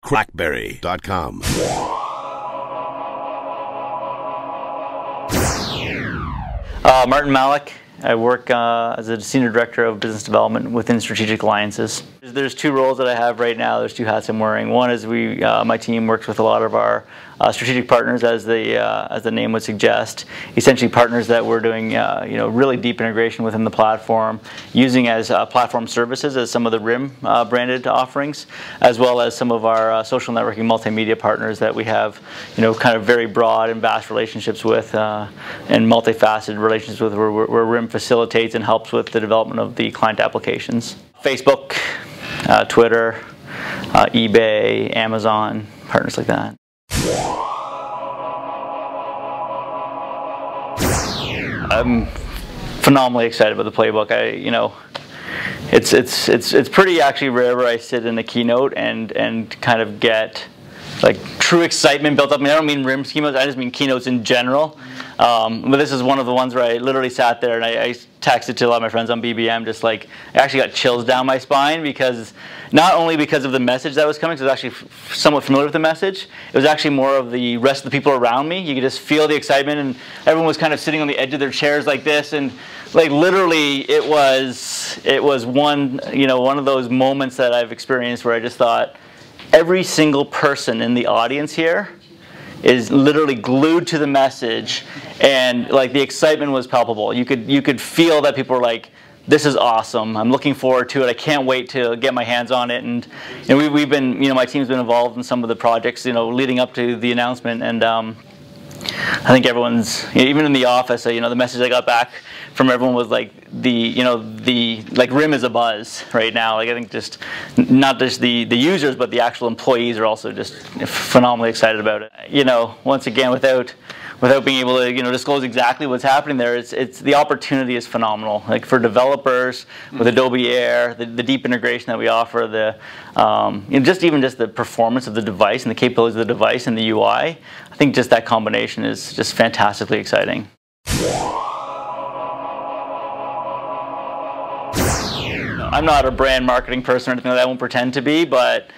BlackBerry.com. Marty Mallick. I work as a Senior Director of Business Development within Strategic Alliances. There's two roles that I have right now. There's two hats I'm wearing. One is my team works with a lot of our strategic partners, as the name would suggest. Essentially, partners that we're doing really deep integration within the platform, using as platform services as some of the RIM branded offerings, as well as some of our social networking multimedia partners that we have, kind of very broad and vast relationships with, and multifaceted relationships with, where RIM facilitates and helps with the development of the client applications. Facebook, Twitter, eBay, Amazon, partners like that. I'm phenomenally excited about the playbook. It's pretty actually rare where I sit in a keynote and kind of get like true excitement built up. I don't mean RIM keynotes, I just mean keynotes in general. But this is one of the ones where I literally sat there and I texted to a lot of my friends on BBM, just like, I actually got chills down my spine, because not only because of the message that was coming, because I was actually somewhat familiar with the message, it was actually more of the rest of the people around me. You could just feel the excitement, and everyone was kind of sitting on the edge of their chairs like this, and like literally it was one of those moments that I've experienced where I just thought, every single person in the audience here is literally glued to the message, and like the excitement was palpable. You could feel that people were like, this is awesome, I'm looking forward to it, I can't wait to get my hands on it. And we've been, my team's been involved in some of the projects, leading up to the announcement, and I think everyone's, even in the office, the message I got back from everyone was like, like RIM is a buzz right now. Like, I think just not just the users, but the actual employees are also just phenomenally excited about it. Once again, without being able to disclose exactly what's happening there, it's the opportunity is phenomenal. Like for developers with Adobe Air, the deep integration that we offer, even just the performance of the device and the capabilities of the device and the UI. I think just that combination is just fantastically exciting. I'm not a brand marketing person or anything like that. I won't pretend to be, but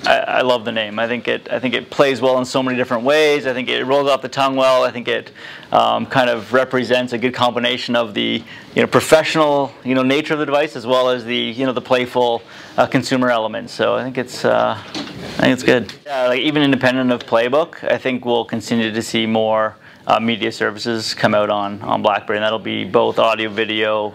I love the name. I think it plays well in so many different ways. I think it rolls off the tongue well. I think it kind of represents a good combination of the professional nature of the device, as well as the the playful consumer element. So I think it's good. Like even independent of Playbook, I think we'll continue to see more media services come out on BlackBerry, and that'll be both audio, video,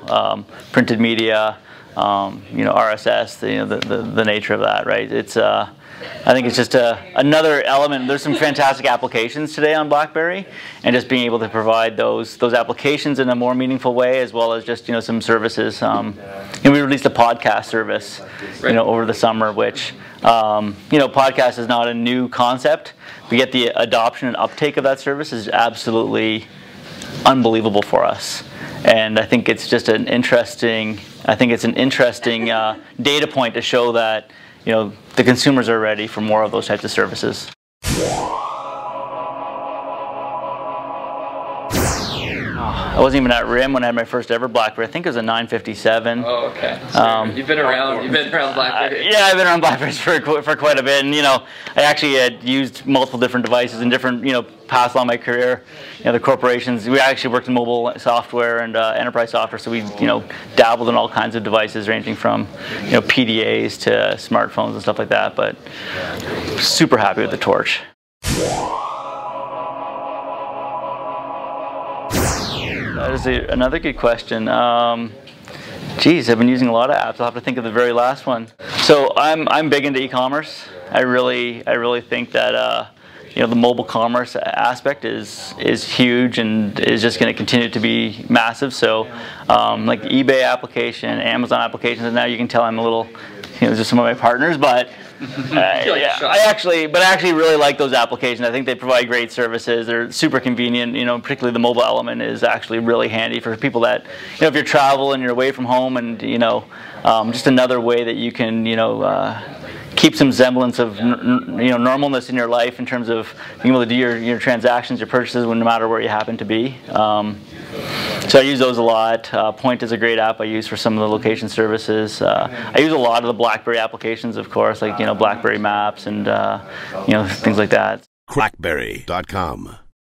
printed media, RSS, the nature of that, right? It's I think it's just another element. There's some fantastic applications today on BlackBerry, and just being able to provide those applications in a more meaningful way, as well as just some services. We released a podcast service, over the summer, which podcast is not a new concept, but yet the adoption and uptake of that service is absolutely unbelievable for us. And I think it's just an interesting. Data point to show that the consumers are ready for more of those types of services. I wasn't even at RIM when I had my first ever BlackBerry. I think it was a 957. Oh, okay. You've been around BlackBerry. Yeah, I've been around BlackBerries for quite a bit, and I actually had used multiple different devices in different paths along my career. The corporations. We actually worked in mobile software and enterprise software, so we dabbled in all kinds of devices, ranging from PDAs to smartphones and stuff like that. But super happy with the Torch. That is another good question. Geez, I've been using a lot of apps. I'll have to think of the very last one. So I'm big into e-commerce. I really think that the mobile commerce aspect is huge and is just going to continue to be massive. So like the eBay application, Amazon applications, and now you can tell I'm a little, just some of my partners, but I actually really like those applications. I think they provide great services. They're super convenient. Particularly the mobile element is actually really handy for people that, if you're traveling, you're away from home, and just another way that you can, keep some semblance of normalness in your life in terms of being able to do your transactions, your purchases, no matter where you happen to be. So I use those a lot. Point is a great app I use for some of the location services. I use a lot of the BlackBerry applications, of course, like BlackBerry Maps and things like that. BlackBerry.com